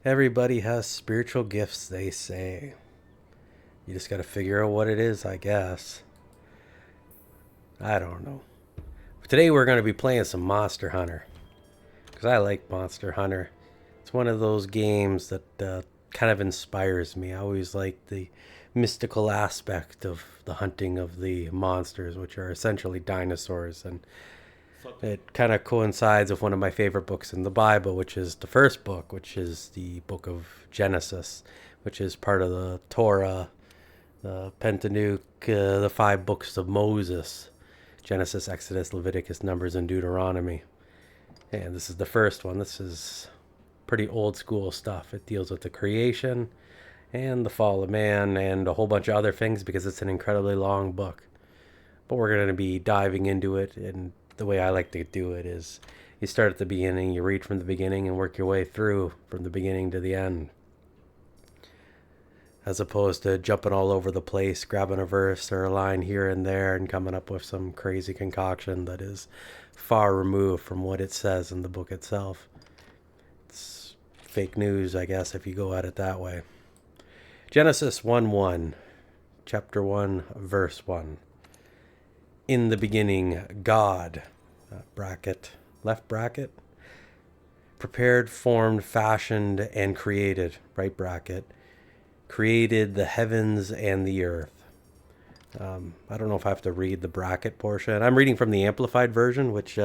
Everybody has spiritual gifts, they say. You just got to figure out what it is, I guess. I don't know. Today we're going to be playing some Monster Hunter. Because I like Monster Hunter. It's one of those games that kind of inspires me. I always like the mystical aspect of the hunting of the monsters, which are essentially dinosaurs. And it kind of coincides with one of my favorite books in the Bible, which is the first book, which is the book of Genesis, which is part of the Torah, the Pentateuch, the five books of Moses: Genesis, Exodus, Leviticus, Numbers, and Deuteronomy. And this is the first one. This is pretty old school stuff. It deals with the creation and the fall of man and a whole bunch of other things because it's an incredibly long book. But we're going to be diving into it, and the way I like to do it is you start at the beginning, you read from the beginning, and work your way through from the beginning to the end, as opposed to jumping all over the place, grabbing a verse or a line here and there and coming up with some crazy concoction that is far removed from what it says in the book itself. It's fake news, I guess, if you go at it that way. Genesis 1:1, chapter 1, verse 1. In the beginning, God, bracket, left bracket, prepared, formed, fashioned, and created, right bracket, created the heavens and the earth. I don't know if I have to read the bracket portion. I'm reading from the Amplified version, which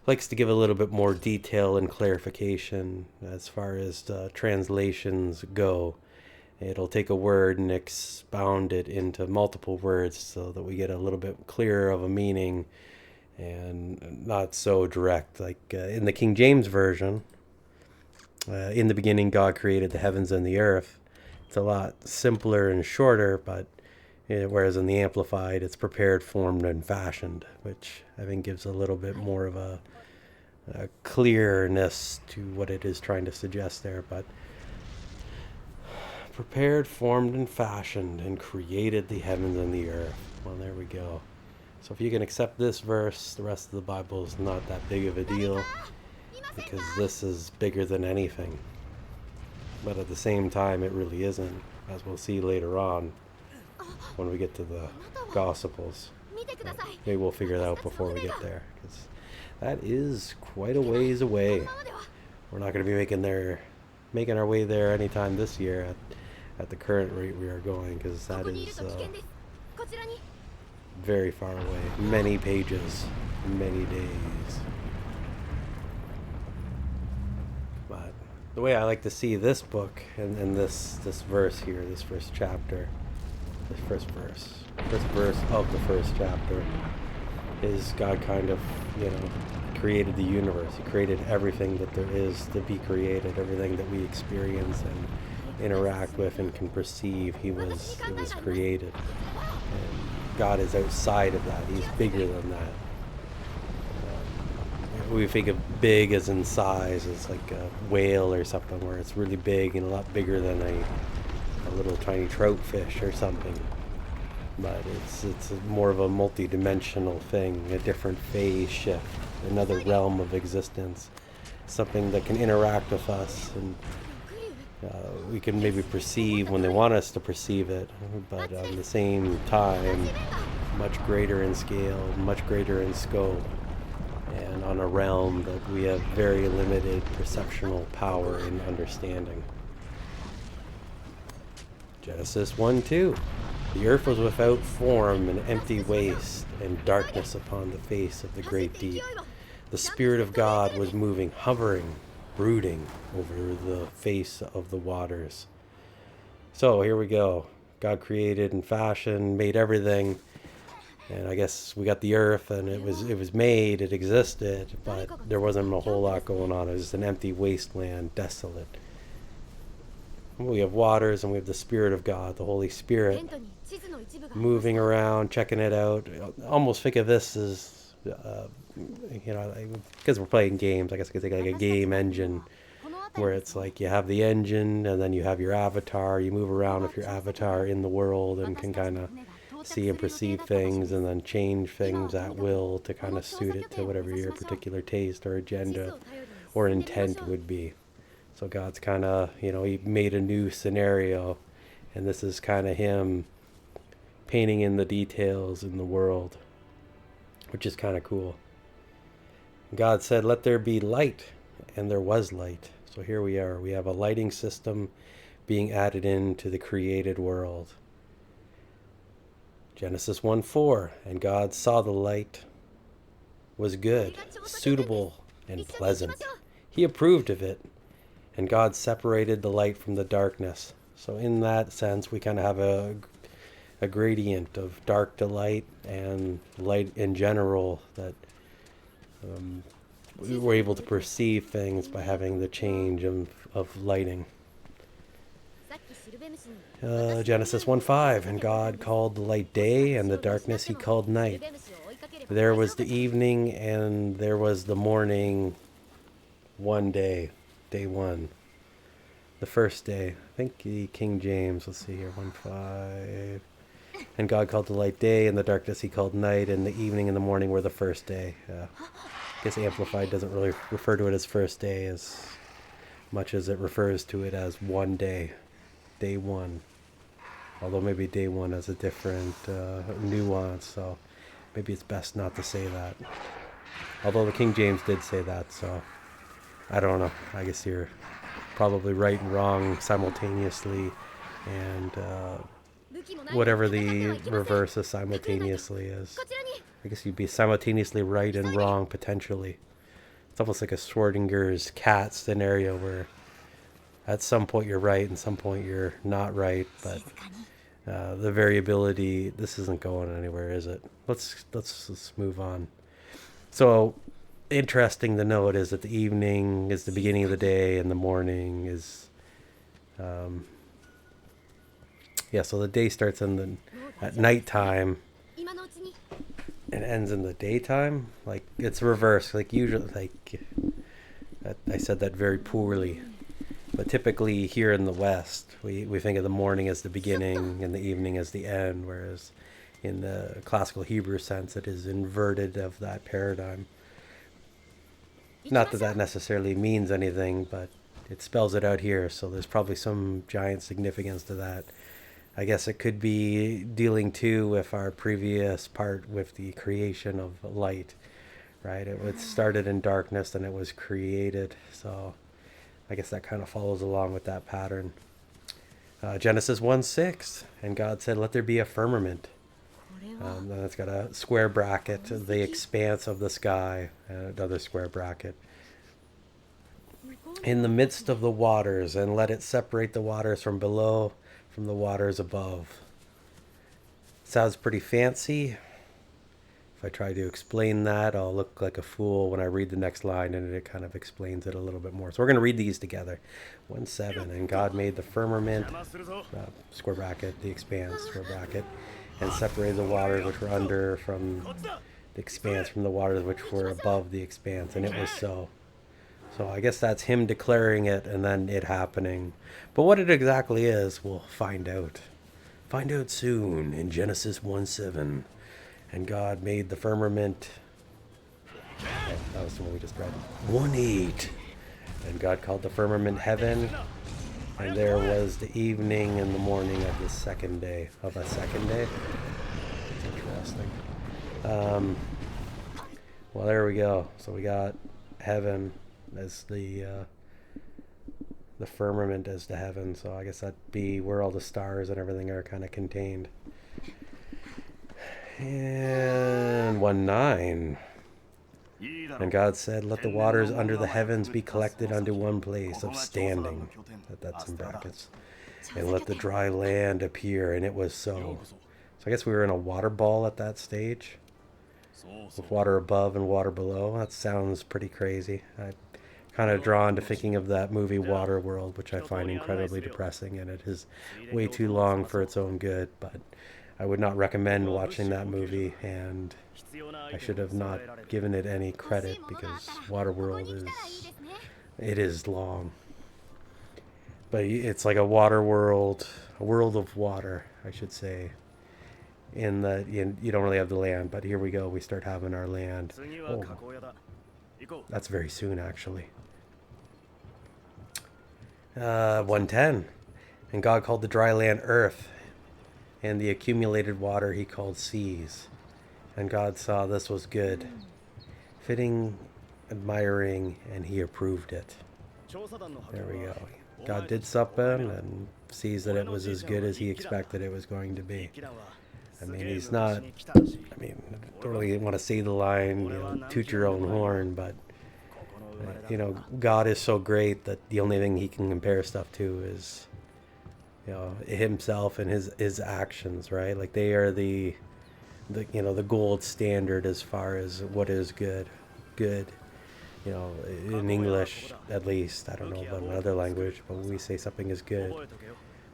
likes to give a little bit more detail and clarification as far as translations go. It'll take a word and expound it into multiple words so that we get a little bit clearer of a meaning and not so direct. Like in the King James Version, in the beginning God created the heavens and the earth. It's a lot simpler and shorter, but whereas in the Amplified, it's prepared, formed, and fashioned, which I think gives a little bit more of a clearness to what it is trying to suggest there. But prepared, formed, and fashioned, and created the heavens and the earth. Well, there we go. So if you can accept this verse, the rest of the Bible is not that big of a deal, because this is bigger than anything. But at the same time, it really isn't, as we'll see later on when we get to the Gospels. Maybe we'll figure that out before we get there, because that is quite a ways away. We're not going to be making our way there anytime this year at the current rate we are going, because that is very far away. Many pages, many days. But the way I like to see this book and this verse here, this first chapter, this first verse of the first chapter, is God kind of, created the universe. He created everything that there is to be created, everything that we experience and interact with and can perceive. It was created. And God is outside of that. He's bigger than that. We think of big as in size, as like a whale or something, where it's really big and a lot bigger than a little tiny trout fish or something. But it's more of a multi-dimensional thing, a different phase shift, another realm of existence, something that can interact with us, and we can maybe perceive when they want us to perceive it, but at the same time, much greater in scale, much greater in scope, and on a realm that we have very limited perceptual power and understanding. Genesis 1:2. The earth was without form and empty waste, and darkness upon the face of the great deep. The Spirit of God was moving, hovering, brooding over the face of the waters. So here we go. God created and fashioned, made everything. And I guess we got the earth, and it was made, it existed, but there wasn't a whole lot going on. It was just an empty wasteland, desolate. We have waters, and we have the Spirit of God, the Holy Spirit, moving around, checking it out. Almost think of this as, because we're playing games, I guess I could think like a game engine, where it's like you have the engine, and then you have your avatar. You move around with your avatar in the world and can kind of see and perceive things, and then change things at will to kind of suit it to whatever your particular taste or agenda or intent would be. So God's kind of, he made a new scenario, and this is kind of him painting in the details in the world, which is kind of cool. God said, "Let there be light," and there was light. So here we are. We have a lighting system being added into the created world. Genesis 1:4, and God saw the light was good, suitable, and pleasant. He approved of it, and God separated the light from the darkness. So in that sense, we kind of have a gradient of dark to light and light in general, that we're able to perceive things by having the change of lighting. Genesis 1:5, and God called the light day, and the darkness he called night. There was the evening and there was the morning one day, day one. The first day. I think the King James, let's see here, 1:5. And God called the light day, and the darkness he called night, and the evening and the morning were the first day. I guess Amplified doesn't really refer to it as first day as much as it refers to it as one day. Day one. Although maybe day one has a different nuance, so maybe it's best not to say that. Although the King James did say that, so I don't know. I guess you're probably right and wrong simultaneously, and whatever the reverse of simultaneously is. I guess you'd be simultaneously right and wrong potentially. It's almost like a Schrodinger's cat scenario where at some point you're right and some point you're not right, but the variability, this isn't going anywhere, is it? Let's move on. So interesting to note is that the evening is the beginning of the day and the morning is so the day starts at nighttime and ends in the daytime. Like it's reversed. Like usually, like I said that very poorly. But typically here in the West, we think of the morning as the beginning and the evening as the end, whereas in the classical Hebrew sense, it is inverted of that paradigm. Not that that necessarily means anything, but it spells it out here, so there's probably some giant significance to that. I guess it could be dealing too with our previous part with the creation of light, right? It started in darkness and it was created, so I guess that kind of follows along with that pattern. Genesis 1:6, and God said, "Let there be a firmament." Then it's got a square bracket, the expanse of the sky, and another square bracket. In the midst of the waters, and let it separate the waters from below from the waters above. Sounds pretty fancy. If I try to explain that, I'll look like a fool when I read the next line, and it kind of explains it a little bit more. So we're going to read these together. 1:7, and God made the firmament, square bracket, the expanse, square bracket, and separated the waters which were under from the expanse from the waters which were above the expanse, and it was so. So I guess that's him declaring it and then it happening. But what it exactly is, we'll find out. Find out soon in Genesis 1:7. And God made the firmament. Oh, that was the one we just read. 1:8. And God called the firmament heaven. And there was the evening and the morning of the second day. Of a second day? That's interesting. Well, there we go. So we got heaven as the firmament as the heaven. So I guess that'd be where all the stars and everything are kind of contained. And 1:9. And God said, "Let the waters under the heavens be collected unto one place of standing." That's in brackets. "And let the dry land appear." And it was so. So I guess we were in a water ball at that stage, with water above and water below. That sounds pretty crazy. I'm kind of drawn to thinking of that movie Waterworld, which I find incredibly depressing, and it is way too long for its own good, but I would not recommend watching that movie, and I should have not given it any credit because Waterworld is long. But it's like a water world, a world of water, I should say. In that you don't really have the land, but here we go. We start having our land. Oh, that's very soon, actually. 110. And God called the dry land earth, and the accumulated water he called seas. And God saw this was good, fitting, admiring, and he approved it. There we go. God did something and sees that it was as good as he expected it was going to be. I mean, he's not, I mean, I don't really want to say the line, toot your own horn, but, God is so great that the only thing he can compare stuff to is, himself and his actions, right? Like they are the gold standard as far as what is good. In English at least, I don't know about another language, but when we say something is good,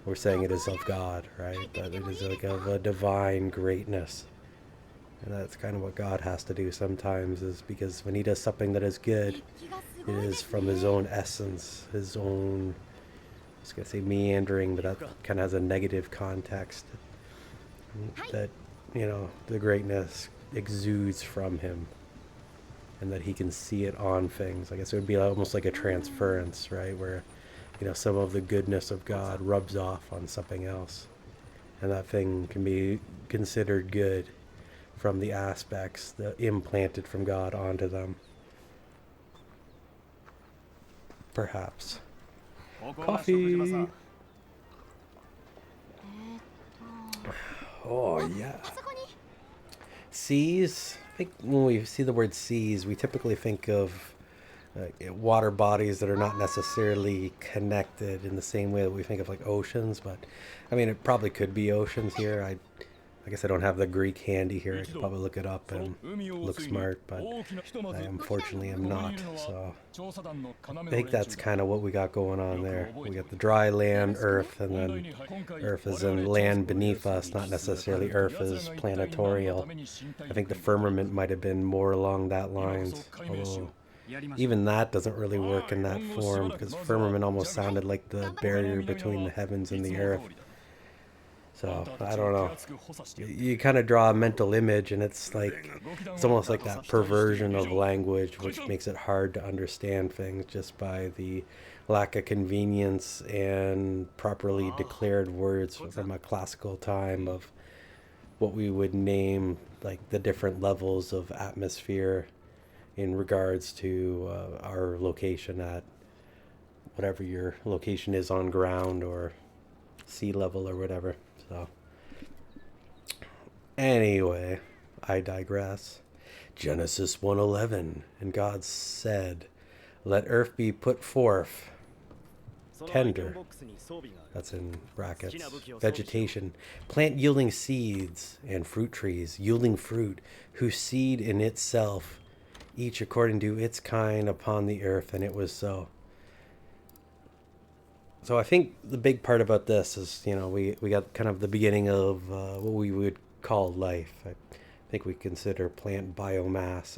we're saying it is of God, right? That it is like of a divine greatness. And that's kind of what God has to do sometimes, is because when he does something that is good, it is from his own essence, his own, I was going to say meandering, but that kind of has a negative context. That, the greatness exudes from him. And that he can see it on things. I guess it would be almost like a transference, right? Where, some of the goodness of God rubs off on something else. And that thing can be considered good from the aspects that implanted from God onto them. Perhaps. Coffee! Oh, yeah. Seas. I think when we see the word seas, we typically think of water bodies that are not necessarily connected in the same way that we think of like oceans. But I mean, it probably could be oceans here. I guess I don't have the Greek handy here. I could probably look it up and look smart, but I unfortunately am not. So I think that's kind of what we got going on there. We got the dry land, earth, and then earth is in land beneath us, not necessarily earth is planatorial. I think the firmament might have been more along that lines, although even that doesn't really work in that form, because firmament almost sounded like the barrier between the heavens and the earth. So, I don't know. You kind of draw a mental image, and it's almost like that perversion of language, which makes it hard to understand things just by the lack of convenience and properly declared words from a classical time of what we would name like the different levels of atmosphere in regards to our location at whatever your location is on ground or sea level or whatever. So, anyway, I digress. Genesis 1:11, and God said, "Let earth be put forth, tender." That's in brackets. Vegetation, plant yielding seeds, and fruit trees yielding fruit, whose seed in itself, each according to its kind, upon the earth, and it was so. So I think the big part about this is, we got kind of the beginning of what we would call life. I think we consider plant biomass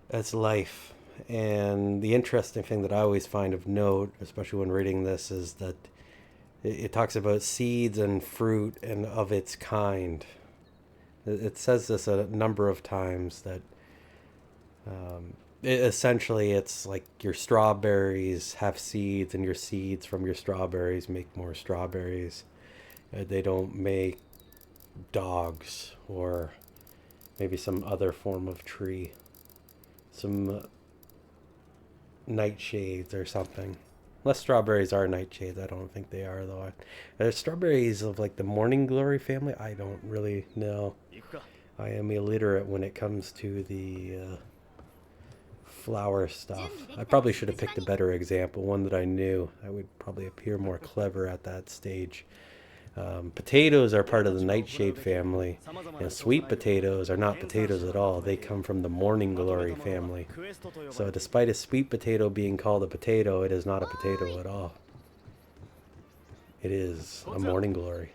as life. And the interesting thing that I always find of note, especially when reading this, is that it talks about seeds and fruit and of its kind. It says this a number of times that essentially it's like your strawberries have seeds, and your seeds from your strawberries make more strawberries. They don't make dogs or maybe some other form of tree, some nightshades or something. Unless strawberries are nightshades, I don't think they are though. Strawberries of like the morning glory family, I don't really know. I am illiterate when it comes to the flower stuff. I probably should have picked a better example, one that I knew. I would probably appear more clever at that stage. Potatoes are part of the nightshade family, and sweet potatoes are not potatoes at all. They come from the morning glory family. So despite a sweet potato being called a potato, it is not a potato at all. It is a morning glory.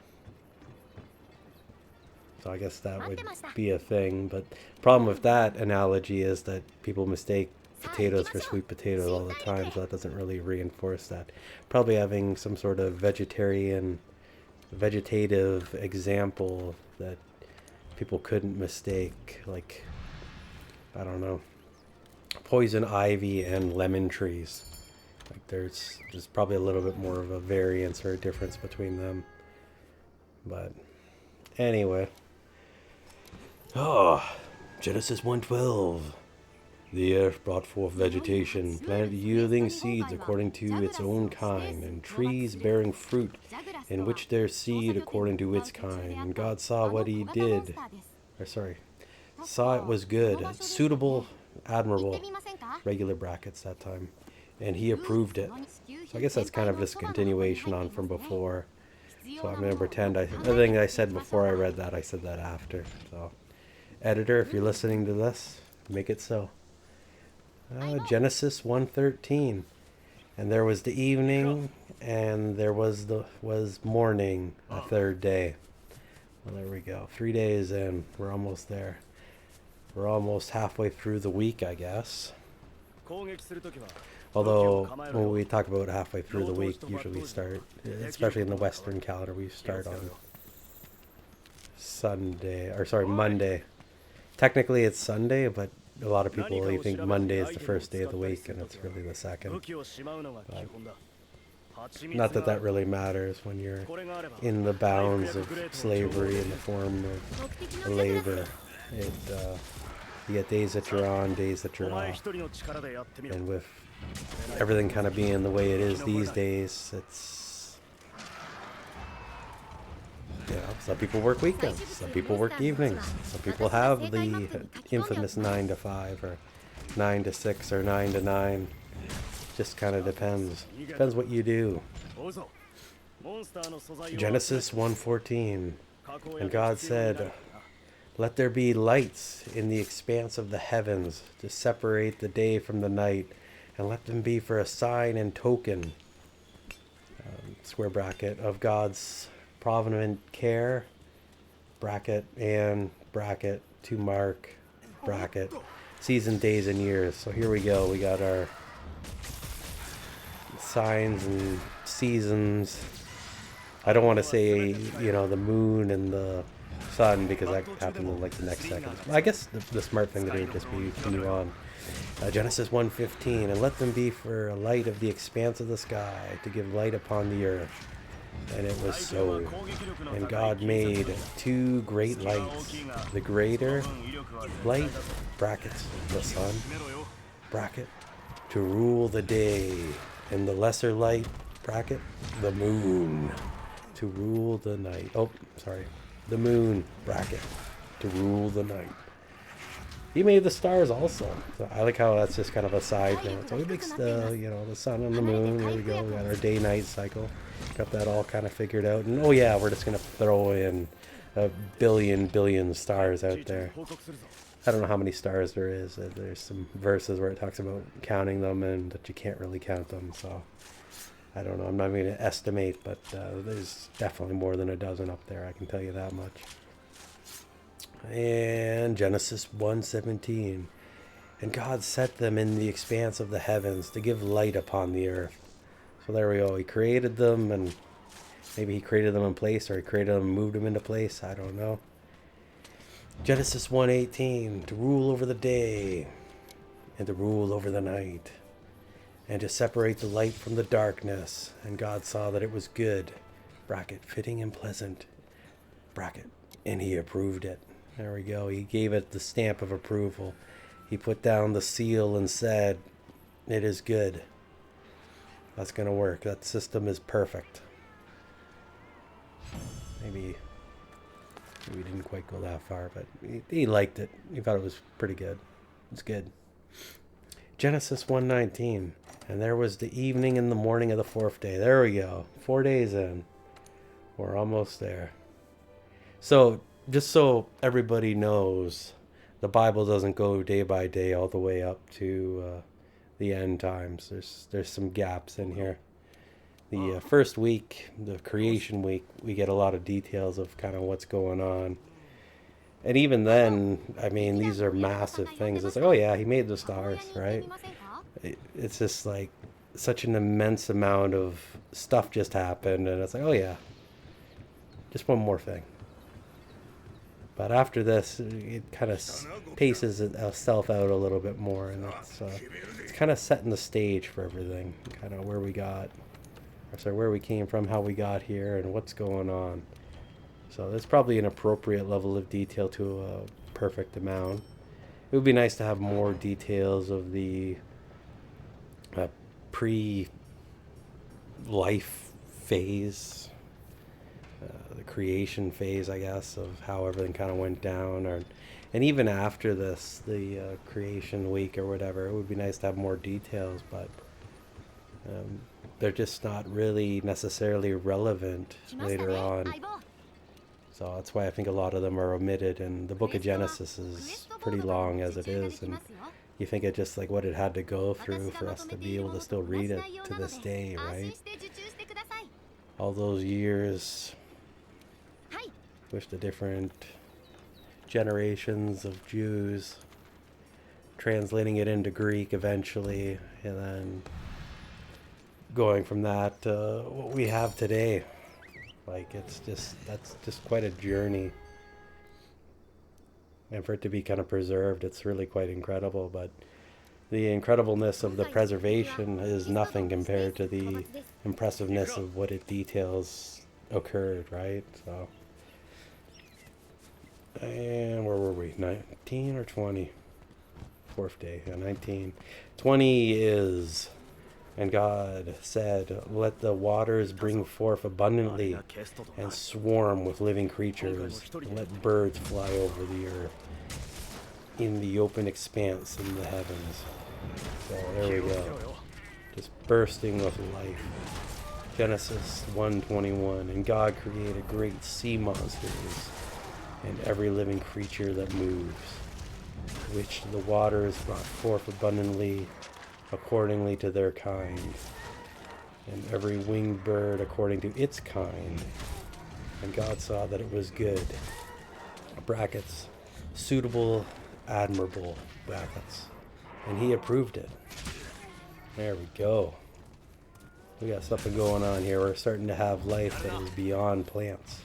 So I guess that would be a thing. But the problem with that analogy is that people mistake potatoes for sweet potatoes all the time, so that doesn't really reinforce that. Probably having some sort of vegetative example that people couldn't mistake, like, I don't know, poison ivy and lemon trees. Like there's probably a little bit more of a variance or a difference between them. But anyway. Oh, Genesis 1:12. The earth brought forth vegetation, plant yielding seeds according to its own kind, and trees bearing fruit, in which their seed according to its kind. And God saw what he did, saw it was good, suitable, admirable, regular brackets that time, and he approved it. So I guess that's kind of just a continuation on from before. So I'm going to pretend everything I said before I read that, I said that after. So, editor, if you're listening to this, make it so. Genesis 1:13, and there was the evening, and there was morning, a third day. Well, there we go. 3 days in, we're almost there. We're almost halfway through the week, I guess. Although when we talk about halfway through the week, usually we start, especially in the Western calendar, we start on Monday. Technically, it's Sunday, but a lot of people really think Monday is the first day of the week, and it's really the second. But not that that really matters when you're in the bounds of slavery in the form of labor. You get days that you're on, days that you're off. And with everything kind of being the way it is these days, it's... some people work weekends, some people work evenings, some people have the infamous 9 to 5 or 9 to 6 or 9 to 9. Just kind of depends. Depends what you do. Genesis 1:14. And God said, "Let there be lights in the expanse of the heavens to separate the day from the night, and let them be for a sign and token," square bracket, "of God's provident care, bracket, and bracket, to mark, bracket, season, days, and years." So here we go. We got our signs and seasons. I don't want to say, the moon and the sun, because that happens in like the next second. I guess the smart thing to do would just be continue on. Genesis 1:15, "And let them be for a light of the expanse of the sky, to give light upon the earth. And it was so. And God made 2 great lights, the greater light, brackets, the sun, bracket, to rule the day, and the lesser light, bracket, the moon, to rule the night." The moon, bracket, to rule the night. He made the stars also. So I like how that's just kind of a side note. So he makes the sun and the moon. Here we go. We got our day-night cycle. Got that all kind of figured out. And oh yeah, we're just going to throw in a billion stars out there. I don't know how many stars there is. There's some verses where it talks about counting them and that you can't really count them. So I don't know. I'm not going to estimate, but there's definitely more than a dozen up there. I can tell you that much. And Genesis 1:17. "And God set them in the expanse of the heavens to give light upon the earth." So there we go. He created them, and maybe he created them in place, or he created them and moved them into place. I don't know. Genesis 1:18. "To rule over the day, and to rule over the night, and to separate the light from the darkness. And God saw that it was good," bracket, "fitting and pleasant," bracket, "and he approved it." There we go. He gave it the stamp of approval. He put down the seal and said, "It is good." That's going to work. That system is perfect. Maybe we didn't quite go that far, but he liked it. He thought it was pretty good. It's good. Genesis 1:19. "And there was the evening and the morning of the 4th day." There we go. 4 days in. We're almost there. So, just so everybody knows, the Bible doesn't go day by day all the way up to the end times. There's some gaps in here. The first week, the creation week, we get a lot of details of kind of what's going on. And even then, I mean, these are massive things. It's like, oh yeah, he made the stars, right? It's just like such an immense amount of stuff just happened, and it's like, oh yeah, just one more thing. But after this, it kind of paces itself out a little bit more, and it's kind of setting the stage for everything, kind of where we got, or sorry, where we came from, how we got here, and what's going on. So there's probably an appropriate level of detail to a perfect amount. It would be nice to have more details of the pre-life phase, the creation phase, I guess, of how everything kind of went down, and even after this, the creation week or whatever. It would be nice to have more details, but they're just not really necessarily relevant later on. So that's why I think a lot of them are omitted, and the book of Genesis is pretty long as it is, and you think of just like what it had to go through for us to be able to still read it to this day, right? All those years with the different generations of Jews, translating it into Greek eventually, and then going from that to what we have today. Like, that's just quite a journey. And for it to be kind of preserved, it's really quite incredible. But the incredibleness of the preservation is nothing compared to the impressiveness of what it details occurred, right? So, and where were we? 19 or 20? Fourth day, yeah, 19. 20 is, and God said, let the waters bring forth abundantly and swarm with living creatures, and let birds fly over the earth in the open expanse in the heavens. So there we go. Just bursting with life. Genesis 1:21. And God created great sea monsters and every living creature that moves, which the waters brought forth abundantly accordingly to their kind, and every winged bird according to its kind. And God saw that it was good. Brackets. Suitable, admirable, brackets. And he approved it. There we go. We got something going on here. We're starting to have life that is beyond plants.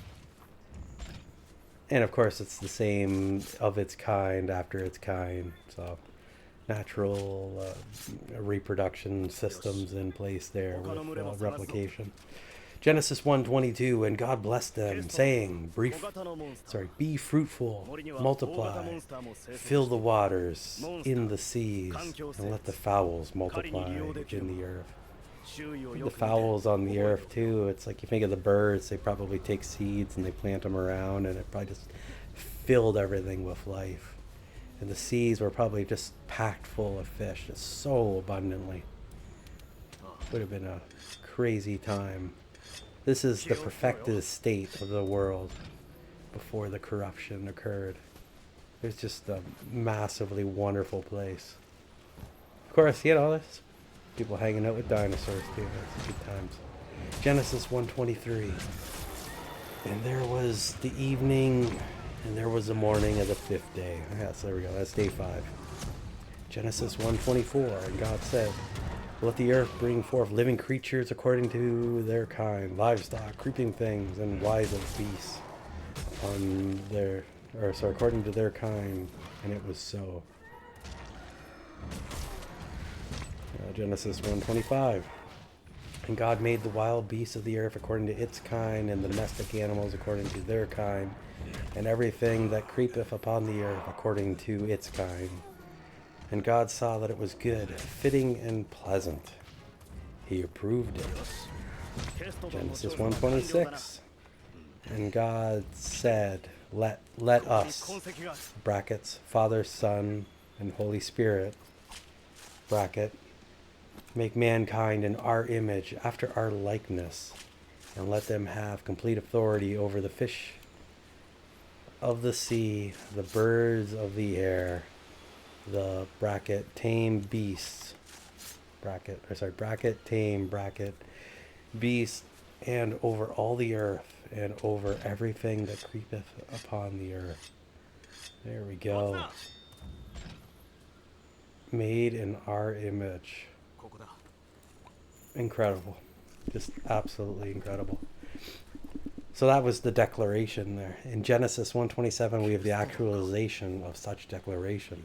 And of course it's the same of its kind after its kind. So natural reproduction systems in place there with replication. Genesis 1:22, and God blessed them, saying, be fruitful, multiply, fill the waters in the seas, and let the fowls multiply in the earth. The fowls on the earth too, it's like you think of the birds, they probably take seeds and they plant them around, and it probably just filled everything with life. And the seas were probably just packed full of fish, just so abundantly. Would have been a crazy time. This is the perfected state of the world before the corruption occurred. It's just a massively wonderful place. Of course, there's people hanging out with dinosaurs too. That's good times. Genesis 1:23. And there was the evening, and there was the morning of the fifth day. Yes, there we go. That's day 5. Genesis 1:24. And God said, let the earth bring forth living creatures according to their kind, livestock, creeping things, and wild beasts according to their kind. And it was so. Genesis 1:25. And God made the wild beasts of the earth according to its kind, and the domestic animals according to their kind, and everything that creepeth upon the earth according to its kind. And God saw that it was good, fitting and pleasant. He approved it. Genesis 1:26. And God said, let us, brackets, Father, Son, and Holy Spirit, bracket, make mankind in our image, after our likeness, and let them have complete authority over the fish of the sea, the birds of the air, the bracket tame beasts, bracket tame beasts, and over all the earth, and over everything that creepeth upon the earth. There we go. Made in our image. Incredible. Just absolutely incredible. So that was the declaration there. In Genesis 1:27, we have the actualization of such declaration.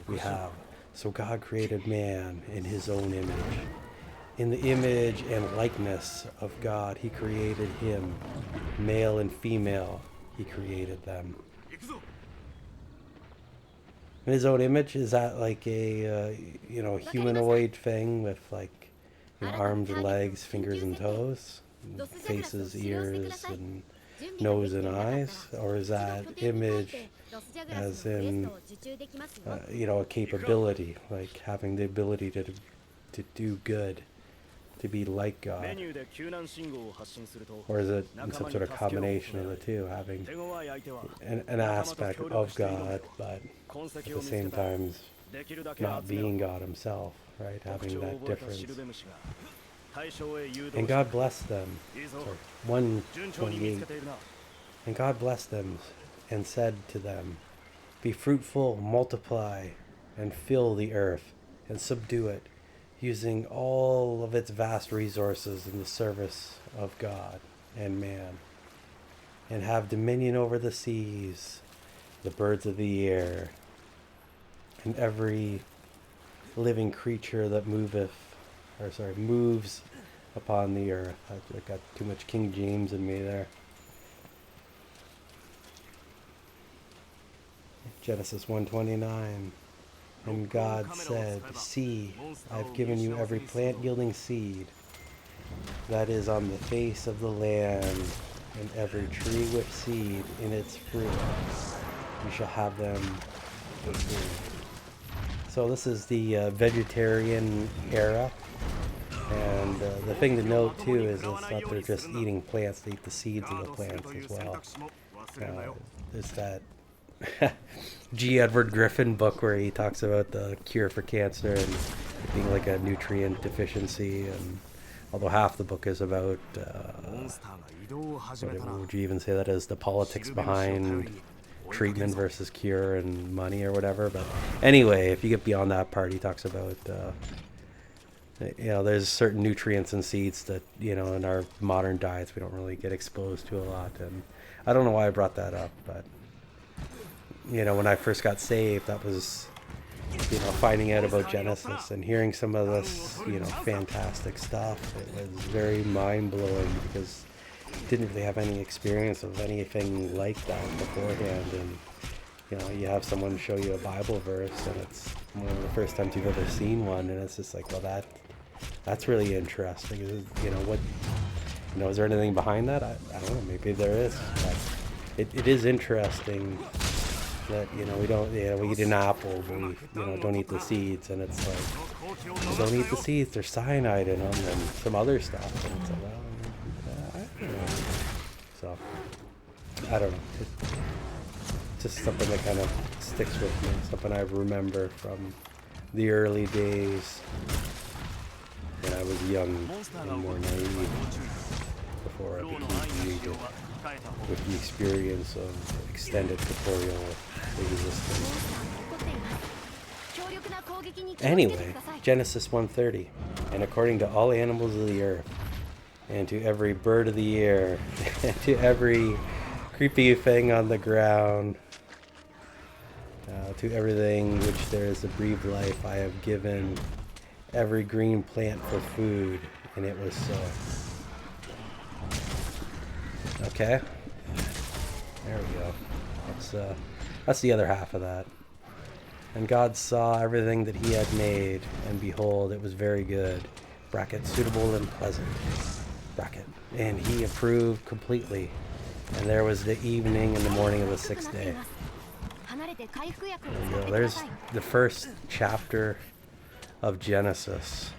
We have, so God created man in his own image. In the image and likeness of God, he created him. Male and female, he created them. In his own image, is that like a, humanoid thing with like, arms and legs, fingers and toes, faces, ears, and nose and eyes? Or is that image as in, a capability, like having the ability to do good, to be like God? Or is it some sort of combination of the two, having an aspect of God, but at the same time not being God himself, right? Having that difference. And God blessed them. Sorry, 1:28. And God blessed them and said to them, be fruitful, multiply, and fill the earth, and subdue it, using all of its vast resources in the service of God and man, and have dominion over the seas, the birds of the air, and every living creature that moves upon the earth. I got too much King James in me there. Genesis 1:29. And God said, see, I've given you every plant yielding seed that is on the face of the land, and every tree with seed in its fruit. You shall have them for food. So this is the vegetarian era. And the thing to note too is it's not they're just eating plants, they eat the seeds of the plants as well. There's that G. Edward Griffin book where he talks about the cure for cancer and it being like a nutrient deficiency, and although half the book is about what would you even say that is, the politics behind treatment versus cure and money or whatever. But anyway, if you get beyond that part, he talks about there's certain nutrients in seeds that in our modern diets we don't really get exposed to a lot. And I don't know why I brought that up, but when I first got saved, that was finding out about Genesis and hearing some of this fantastic stuff. It was very mind-blowing because I didn't really have any experience of anything like that beforehand. And you have someone show you a Bible verse and it's one of the first times you've ever seen one, and it's just like, well, that's really interesting. Is there anything behind that? I don't know, maybe there is, but it is interesting that we don't we eat an apple, but we don't eat the seeds, and it's like, well, don't eat the seeds, there's cyanide in them and some other stuff, and it's like, well, I don't know. So I don't know, it's just something that kind of sticks with me, something I remember from the early days when I was young and more naive before I became jaded with the experience of extended corporeal existence. Anyway, Genesis 1:30. And according to all animals of the earth, and to every bird of the air, and to every creepy thing on the ground, to everything which there is a breathed life, I have given every green plant for food. And it was so. Okay, there we go. That's the other half of that. And God saw everything that he had made, and behold, it was very good. Bracket, suitable and pleasant. Bracket. And he approved completely. And there was the evening and the morning of the sixth day. There you go. There's the first chapter of Genesis.